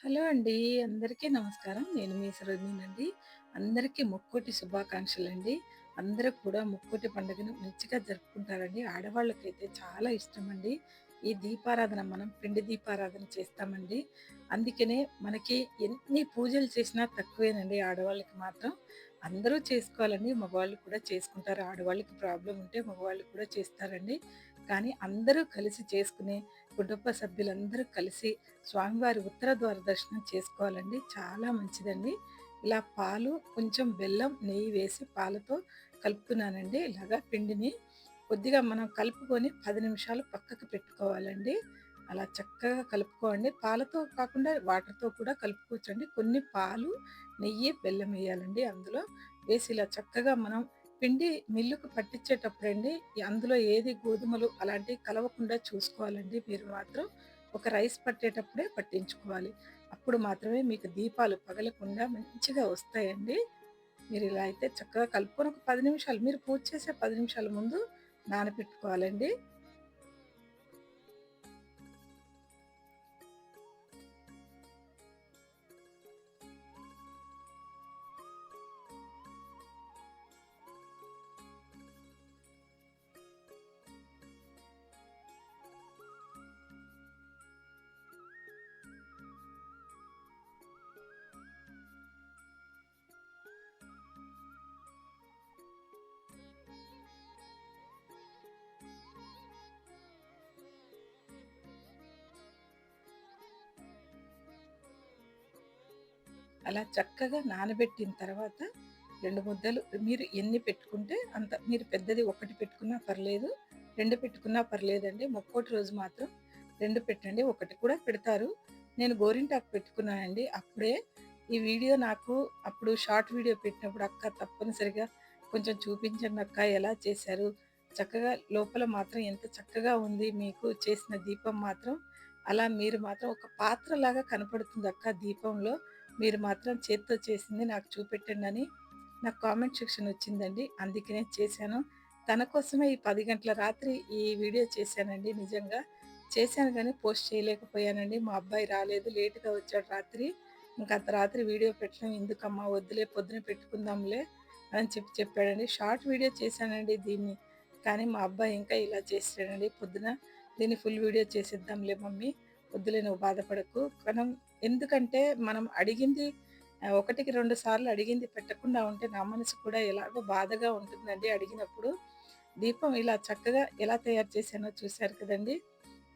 Hello అండి. అందరికీ నమస్కారం. నేను మీ సరోజినినండి. అందరికీ ముక్కోటి శుభాకాంక్షలండి. అందరూ కూడా ముక్కోటి పండుగను మంచిగా జరుపుకుంటారండి. ఆడవాళ్ళకైతే చాలా ఇష్టమండి. ఈ దీపారాధన మనం పిండి దీపారాధన చేస్తామండి. అందుకనే మనకి ఎన్ని పూజలు చేసినా తక్కువేనండి ఆడవాళ్ళకి మాత్రం. అందరూ చేసుకోవాలండి. మగవాళ్ళు కూడా చేసుకుంటారు. ఆడవాళ్ళకి ప్రాబ్లమ్ ఉంటే మగవాళ్ళు కూడా చేస్తారండి. కానీ అందరూ కలిసి చేసుకునే కుటుంబ సభ్యులందరూ కలిసి స్వామివారి ఉత్తర ద్వార దర్శనం చేసుకోవాలండి. చాలా మంచిదండి. ఇలా పాలు, కొంచెం బెల్లం, నెయ్యి వేసి పాలతో కలుపుతున్నానండి. ఇలాగా పిండిని కొద్దిగా మనం కలుపుకొని 10 నిమిషాలు పక్కకు పెట్టుకోవాలండి. అలా చక్కగా కలుపుకోండి. పాలతో కాకుండా వాటర్‌తో కూడా కలుపుకోవచ్చండి. కొన్ని పాలు, నెయ్యి, బెల్లం వేయాలండి అందులో. వేసి ఇలా చక్కగా మనం పిండి మిల్లుకు పట్టించేటప్పుడండి అందులో ఏది గోధుమలు అలాంటివి కలవకుండా చూసుకోవాలండి మీరు మాత్రం. ఒక రైస్ పట్టేటప్పుడే పట్టించుకోవాలి. అప్పుడు మాత్రమే మీకు దీపాలు పగలకుండా మంచిగా వస్తాయండి. మీరిలా అయితే చక్కగా కలుపుకొని ఒక 10 నిమిషాలు మీరు పూజ చేసే 10 నిమిషాల ముందు నానబెట్టుకోవాలండి. అలా చక్కగా నానబెట్టిన తర్వాత 2 ముద్దలు మీరు ఎన్ని పెట్టుకుంటే అంత మీరు పెద్దది ఒకటి పెట్టుకున్నా పర్లేదు, 2 పెట్టుకున్నా పర్లేదండి. ముక్కోటి రోజు మాత్రం 2 పెట్టండి. ఒకటి కూడా పెడతారు. నేను గోరింటాకు పెట్టుకున్నానండి. అప్పుడే ఈ వీడియో నాకు అప్పుడు షార్ట్ వీడియో పెట్టినప్పుడు "అక్క తప్పనిసరిగా కొంచెం చూపించండక్క ఎలా చేశారు? చక్కగా లోపల మాత్రం ఎంత చక్కగా ఉంది మీకు చేసిన దీపం మాత్రం. అలా మీరు మాత్రం ఒక పాత్రలాగా కనపడుతుందక్క దీపంలో." మీరు మాత్రం చేత్తో చేసింది నాకు చూపెట్టండని నాకు కామెంట్ సెక్షన్ వచ్చిందండి. అందుకనే చేశాను. తన కోసమే ఈ 10 గంటల రాత్రి ఈ వీడియో చేశానండి నిజంగా. చేశాను గానీ పోస్ట్ చేయలేకపోయానండి. మా అబ్బాయి రాలేదు. లేట్‌గా వచ్చాడు రాత్రి. ఇంక అంత రాత్రి వీడియో పెట్టడం ఎందుకమ్మా వద్దులే పొద్దున పెట్టుకుందాంలే అని చెప్పాడండి. షార్ట్ వీడియో చేశానండి దీన్ని. కానీ మా అబ్బాయి ఇంకా ఇలా చేసాడండి. పొద్దున దీన్ని ఫుల్ వీడియో చేసేద్దాంలే మమ్మీ వద్దులే నువ్వు బాధపడకు. ఎందుకంటే మనం అడిగింది ఒకటికి 2 సార్లు అడిగింది పెట్టకుండా ఉంటే నా మనసు కూడా ఎలాగో బాధగా ఉంటుందండి అడిగినప్పుడు. దీపం ఇలా చక్కగా ఎలా తయారు చేశానో చూశారు కదండీ!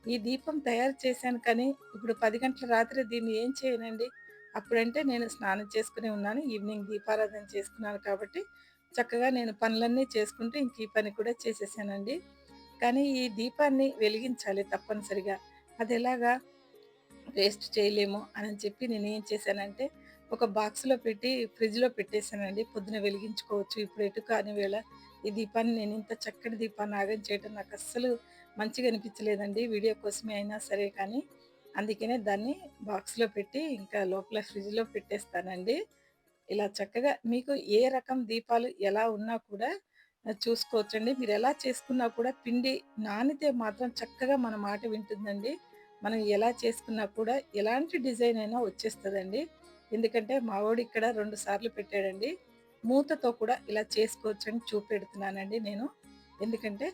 ఈ దీపం తయారు చేశాను కానీ ఇప్పుడు 10 గంటల రాత్రి దీన్ని ఏం చేయనండి. అప్పుడంటే నేను స్నానం చేసుకునే ఉన్నాను. ఈవినింగ్ దీపారాధన చేసుకున్నాను కాబట్టి చక్కగా నేను పనులన్నీ చేసుకుంటూ ఇంక ఈ పని కూడా చేసేసానండి. కానీ ఈ దీపాన్ని వెలిగించాలి తప్పనిసరిగా. అదెలాగా? వేస్ట్ చేయలేము అని చెప్పి నేనేం చేశానంటే, ఒక బాక్స్‌లో పెట్టి ఫ్రిడ్జ్‌లో పెట్టేసానండి. పొద్దున వెలిగించుకోవచ్చు. ఇప్పుడు ఎటు కాని వేళ ఈ దీపాన్ని నేనింత చక్కటి దీపాన్ని ఆగం చేయడం నాకస్సలు మంచిగా అనిపించలేదండి. వీడియో కోసమే అయినా సరే కానీ, అందుకనే దాన్ని బాక్స్‌లో పెట్టి ఇంకా లోపల ఫ్రిడ్జ్‌లో పెట్టేస్తానండి. ఇలా చక్కగా మీకు ఏ రకం దీపాలు ఎలా ఉన్నా కూడా చూసుకోవచ్చండి. మీరెలా చేసుకున్నా కూడా పిండి నానితే మాత్రం చక్కగా మన మాట వింటుందండి. మనం ఎలా చేసుకున్నా కూడా ఎలాంటి డిజైన్ అయినా వచ్చేస్తదండి. ఎందుకంటే మా వోడు ఇక్కడ 2 సార్లు పెట్టాడండి. మూతతో కూడా ఇలా చేసుకోవచ్చని చూపెడుతున్నానండి నేను. ఎందుకంటే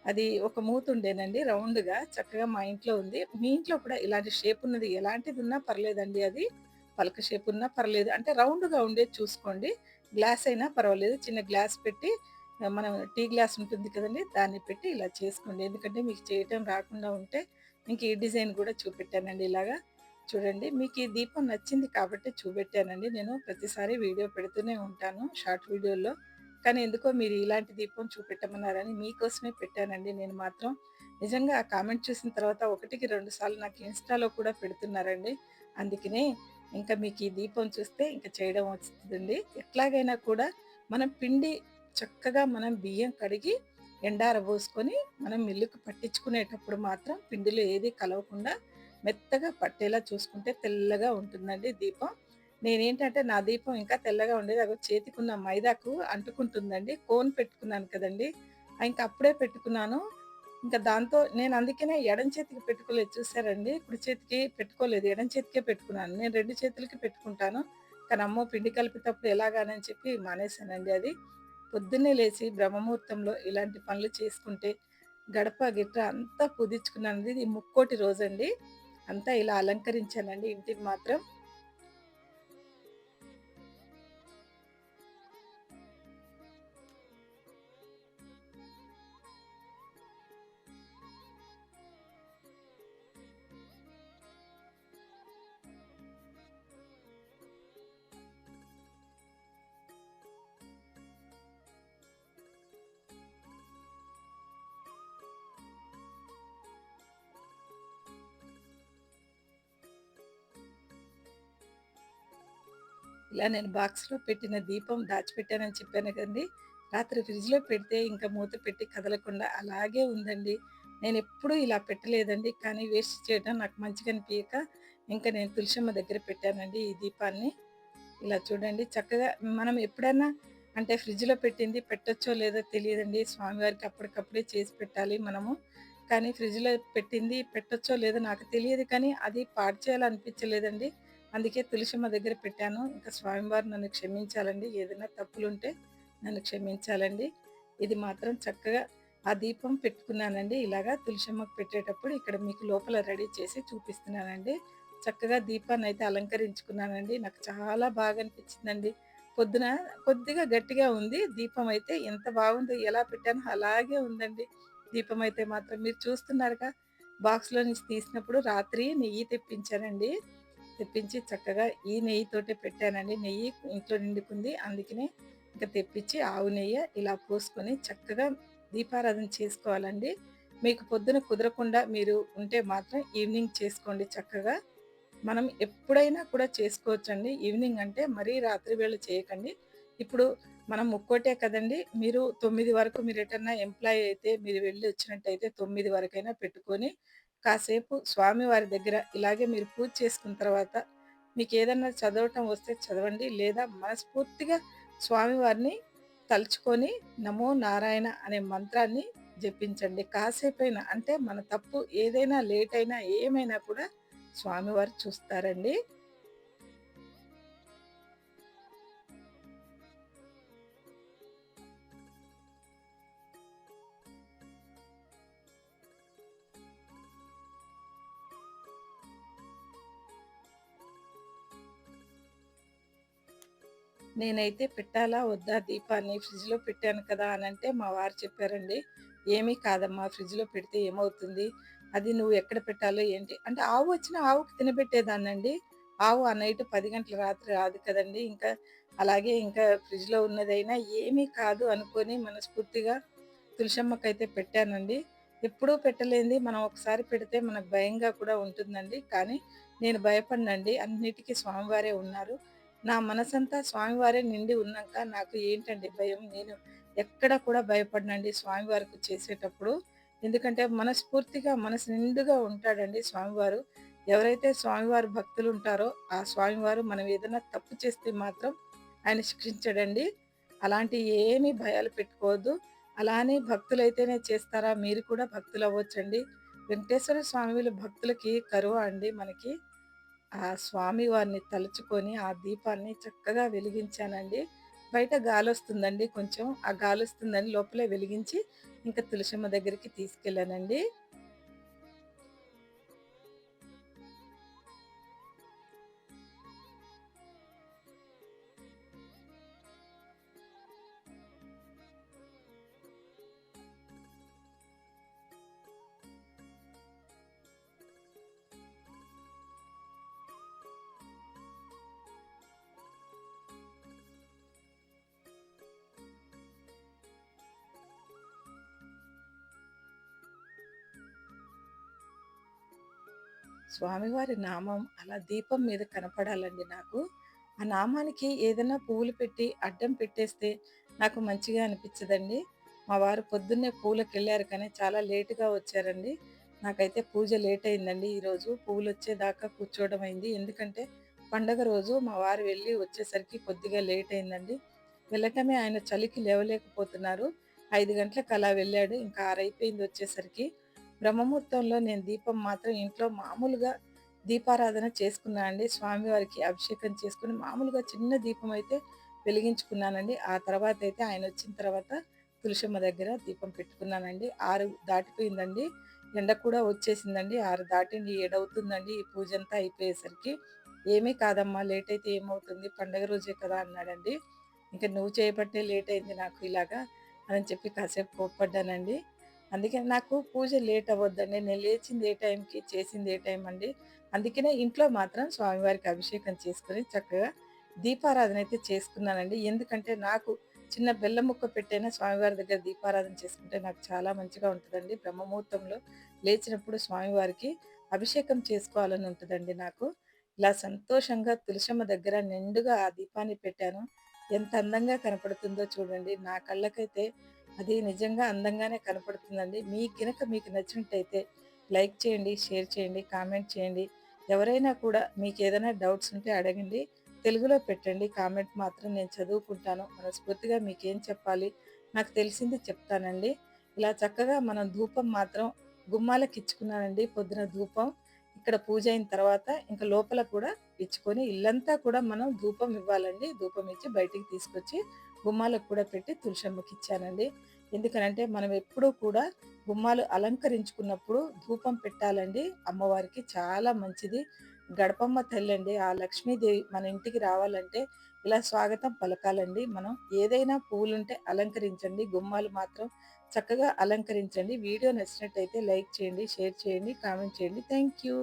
అది ఒక మూత ఉండేనండి రౌండ్‌గా చక్కగా మా ఇంట్లో ఉంది. మీ ఇంట్లో కూడా ఇలాంటి షేప్ ఉన్నది ఎలాంటిదున్నా పర్లేదండి అది. పలక షేప్ ఉన్నా పర్లేదు. అంటే రౌండ్‌గా ఉండేది చూసుకోండి. గ్లాస్ అయినా పర్వాలేదు. చిన్న గ్లాస్ పెట్టి మనం టీ గ్లాస్ ఉంటుంది కదండీ! దాన్ని పెట్టి ఇలా చేసుకోండి. ఎందుకంటే మీకు చేయటం రాకుండా ఉంటే ఇంక ఈ డిజైన్ కూడా చూపెట్టానండి ఇలాగా. చూడండి మీకు ఈ దీపం నచ్చింది కాబట్టి చూపెట్టానండి. నేను ప్రతిసారి వీడియో పెడుతూనే ఉంటాను షార్ట్ వీడియోల్లో. కానీ ఎందుకో మీరు ఇలాంటి దీపం చూపెట్టమన్నారని మీకోసమే పెట్టానండి నేను మాత్రం. నిజంగా ఆ కామెంట్ చూసిన తర్వాత ఒకటికి 2 సార్లు నాకు ఇన్‌స్టాలో కూడా పెడుతున్నారండి. అందుకనే ఇంకా మీకు ఈ దీపం చూస్తే ఇంక చేయడం వస్తదండి. ఎట్లాగైనా కూడా మనం పిండి చక్కగా మనం బియ్యం కడిగి ఎండారబోసుకొని మనం మిల్లుకి పట్టించుకునేటప్పుడు మాత్రం పిండిలో ఏది కలవకుండా మెత్తగా పట్టేలా చూసుకుంటే తెల్లగా ఉంటుందండి దీపం. నేనేంటంటే నా దీపం ఇంకా తెల్లగా ఉండేది. అగో చేతికున్న మైదాకు అంటుకుంటుందండి. కోన్ పెట్టుకున్నాను కదండీ! ఇంక అప్పుడే పెట్టుకున్నాను. ఇంకా దాంతో నేను అందుకనే ఎడమ చేతికి పెట్టుకోలేదు చూసారండి. కుడి చేతికి పెట్టుకోలేదు. ఎడమ చేతికే పెట్టుకున్నాను. నేను 2 చేతులకి పెట్టుకుంటాను. కానీ అమ్మో! పిండి కలిపేటప్పుడు ఎలాగానని చెప్పి మానేశానండి అది. పొద్దున్నే లేచి బ్రహ్మముహూర్తంలో ఇలాంటి పనులు చేసుకుంటే గడప, గిట్ర అంతా పూజించుకున్నానండి. ఇది ముక్కోటి రోజండి. అంతా ఇలా అలంకరించానండి ఇంటిని మాత్రం. ఇలా నేను బాక్స్‌లో పెట్టిన దీపం దాచిపెట్టానని చెప్పాను కదండీ! రాత్రి ఫ్రిడ్జ్‌లో పెడితే ఇంకా మూత పెట్టి కదలకుండా అలాగే ఉందండి. నేనెప్పుడూ ఇలా పెట్టలేదండి. కానీ వేస్ట్ చేయడం నాకు మంచిగా అనిపియక ఇంక నేను తులసమ్మ దగ్గర పెట్టానండి ఈ దీపాన్ని. ఇలా చూడండి చక్కగా మనం ఎప్పుడైనా అంటే ఫ్రిడ్జ్‌లో పెట్టింది పెట్టొచ్చో లేదో తెలీదండి. స్వామివారికి అప్పటికప్పుడే చేసి పెట్టాలి మనము. కానీ ఫ్రిడ్జ్‌లో పెట్టింది పెట్టొచ్చో లేదో నాకు తెలియదు కానీ అది పాడు చేయాలనిపించలేదండి. అందుకే తులసమ్మ దగ్గర పెట్టాను. ఇంకా స్వామివారు నన్ను క్షమించాలండి. ఏదైనా తప్పులుంటే నన్ను క్షమించాలండి. ఇది మాత్రం చక్కగా ఆ దీపం పెట్టుకున్నానండి. ఇలాగా తులసమ్మకి పెట్టేటప్పుడు ఇక్కడ మీకు లోపల రెడీ చేసి చూపిస్తున్నానండి. చక్కగా దీపాన్నయితే అలంకరించుకున్నానండి. నాకు చాలా బాగా అనిపించిందండి. పొద్దున కొద్దిగా గట్టిగా ఉంది. దీపం అయితే ఎంత బాగుందో ఎలా పెట్టానో అలాగే ఉందండి. దీపం అయితే మాత్రం మీరు చూస్తున్నారుగా బాక్స్‌లో నుంచి తీసినప్పుడు రాత్రి నెయ్యి తెప్పించానండి. తెప్పించి చక్కగా ఈ నెయ్యితోటే పెట్టానండి. నెయ్యి ఇంట్లో నిండుకుంది. అందుకనే ఇంక తెప్పించి ఆవు నెయ్య ఇలా పోసుకొని చక్కగా దీపారాధన చేసుకోవాలండి. మీకు పొద్దున కుదరకుండా మీరు ఉంటే మాత్రం ఈవినింగ్ చేసుకోండి చక్కగా. మనం ఎప్పుడైనా కూడా చేసుకోవచ్చండి. ఈవినింగ్ అంటే మరీ రాత్రి వేళ చేయకండి. ఇప్పుడు మనం ముక్కోటే కదండీ! మీరు 9 వరకు మీరెటన్నా ఎంప్లాయీ అయితే మీరు వెళ్లి వచ్చినట్టయితే 9 వరకైనా పెట్టుకొని, కాసేపు స్వామివారి దగ్గర ఇలాగే మీరు పూజ చేసుకున్న తర్వాత మీకేదన్నా చదవటం వస్తే చదవండి. లేదా మనస్ఫూర్తిగా స్వామివారిని తలుచుకొని నమో నారాయణ అనే మంత్రాన్ని జపించండి. కాసేపైనా అంటే మన తప్పు ఏదైనా లేట్ అయినా ఏమైనా కూడా స్వామివారు చూస్తారండి. నేనైతే పెట్టాలా వద్దా దీపాన్ని ఫ్రిడ్జ్‌లో పెట్టాను కదా అనంటే మా వారు చెప్పారండి. "ఏమీ కాదమ్మా ఫ్రిడ్జ్‌లో పెడితే ఏమవుతుంది? అది నువ్వు ఎక్కడ పెట్టాలో ఏంటి" అంటే ఆవు వచ్చినా ఆవుకి తినబెట్టేదాన్నండి. ఆవు ఆ నైట్ 10 గంటల రాత్రి రాదు కదండీ! ఇంకా అలాగే ఇంకా ఫ్రిడ్జ్‌లో ఉన్నదైనా ఏమీ కాదు అనుకోని మనస్ఫూర్తిగా తులసమ్మకైతే పెట్టానండి. ఎప్పుడూ పెట్టలేనిది మనం ఒకసారి పెడితే మనకు భయంగా కూడా ఉంటుందండి. కానీ నేను భయపడనండి. అన్నిటికి స్వామివారే ఉన్నారు. నా మనసంతా స్వామివారే నిండి ఉన్నాక నాకు ఏంటండి భయం. నేను ఎక్కడ కూడా భయపడనండి స్వామివారికి చేసేటప్పుడు. ఎందుకంటే మనస్ఫూర్తిగా మనసు నిండుగా ఉంటాడండి స్వామివారు. ఎవరైతే స్వామివారి భక్తులుంటారో ఆ స్వామివారు మనం ఏదైనా తప్పు చేస్తే మాత్రం ఆయన శిక్షించడండి. అలాంటి ఏమీ భయాలు పెట్టుకోవద్దు. అలా అని భక్తులైతేనే చేస్తారా? మీరు కూడా భక్తులవ్వొచ్చండి. వెంకటేశ్వర స్వామి భక్తులకి కరువా అండి మనకి? ఆ స్వామి వారిని తలుచుకొని, ఆ దీపాన్ని చక్కగా వెలిగించానండి. బయట గాలొస్తుందండి కొంచెం. ఆ గాలొస్తుందని లోపలే వెలిగించి, ఇంక తులసమ్మ దగ్గరికి తీసుకెళ్ళానండి. స్వామివారి నామం అలా దీపం మీద కనపడాలండి నాకు. ఆ నామానికి ఏదైనా పువ్వులు పెట్టి అడ్డం పెట్టేస్తే నాకు మంచిగా అనిపిచ్చదండి. మా వారు పొద్దున్నే పూలకెళ్లారు కానీ చాలా లేట్‌గా వచ్చారండి. నాకైతే పూజ లేట్ అయిందండి ఈరోజు. పువ్వులొచ్చేదాకా కూర్చోవడం అయింది. ఎందుకంటే పండగ రోజు మా వారు వెళ్ళి వచ్చేసరికి కొద్దిగా లేట్ అయిందండి. వెళ్ళటమే ఆయన చలికి లేవలేకపోతున్నారు. 5 గంటలకు అలా వెళ్ళాడు. ఇంకా 6 అయిపోయింది వచ్చేసరికి. బ్రహ్మముహూర్తంలో నేను దీపం మాత్రం ఇంట్లో మామూలుగా దీపారాధన చేసుకున్నా అండి. స్వామివారికి అభిషేకం చేసుకొని మామూలుగా చిన్న దీపం అయితే వెలిగించుకున్నానండి. ఆ తర్వాతయితే ఆయనొచ్చిన తర్వాత తులసమ్మ దగ్గర దీపం పెట్టుకున్నానండి. 6 దాటిపోయిందండి. ఎండ కూడా వచ్చేసిందండి. 6 దాటింది. 7 అవుతుందండి ఈ పూజంతా అయిపోయేసరికి. "ఏమీ కాదమ్మా లేట్ అయితే ఏమవుతుంది? పండగ రోజే కదా!" అన్నాడండి. ఇంక "నువ్వు చేయబట్టే లేట్ అయింది నాకు ఇలాగా" అని చెప్పి కాసేపు కోప్పడ్డానండి. అందుకని నాకు పూజ లేట్ అవ్వద్దండి. నేను లేచింది ఏ టైంకి, చేసింది ఏ టైం అండి. అందుకనే ఇంట్లో మాత్రం స్వామివారికి అభిషేకం చేసుకొని చక్కగా దీపారాధన అయితే చేసుకున్నానండి. ఎందుకంటే నాకు చిన్న బెల్లం ముక్క పెట్టైనా స్వామివారి దగ్గర దీపారాధన చేసుకుంటే నాకు చాలా మంచిగా ఉంటదండి. బ్రహ్మముహూర్తంలో లేచినప్పుడు స్వామివారికి అభిషేకం చేసుకోవాలని ఉంటదండి నాకు. ఇలా సంతోషంగా తులసమ్మ దగ్గర నిండుగా ఆ దీపాన్ని పెట్టాను. ఎంత అందంగా కనపడుతుందో చూడండి. నా కళ్ళకైతే అది నిజంగా అందంగానే కనపడుతుందండి. మీకు నచ్చినట్టయితే లైక్ చేయండి, షేర్ చేయండి, కామెంట్ చేయండి. ఎవరైనా కూడా మీకేదైనా డౌట్స్ ఉంటే అడగండి. తెలుగులో పెట్టండి. కామెంట్ మాత్రం నేను చదువుకుంటాను. మనస్ఫూర్తిగా మీకేం చెప్పాలి, నాకు తెలిసింది చెప్తానండి. ఇలా చక్కగా మనం ధూపం మాత్రం గుమ్మాలకిచ్చుకున్నానండి పొద్దున ధూపం. ఇక్కడ పూజ అయిన తర్వాత ఇంక లోపల కూడా ఇచ్చుకొని ఇల్లంతా కూడా మనం ధూపం ఇవ్వాలండి. ధూపం ఇచ్చి బయటికి తీసుకొచ్చి గుమ్మాలకు కూడా పెట్టి తులసమ్మకిచ్చానండి. ఎందుకనంటే మనం ఎప్పుడూ కూడా గుమ్మాలు అలంకరించుకున్నప్పుడు ధూపం పెట్టాలండి. అమ్మవారికి చాలా మంచిది. గడపమ్మ తల్లండి. ఆ లక్ష్మీదేవి మన ఇంటికి రావాలంటే ఇలా స్వాగతం పలకాలండి మనం. ఏదైనా పువ్వులుంటే అలంకరించండి. గుమ్మాలు మాత్రం చక్కగా అలంకరించండి. వీడియో నచ్చినట్టయితే లైక్ చేయండి, షేర్ చేయండి, కామెంట్ చేయండి. Thank you.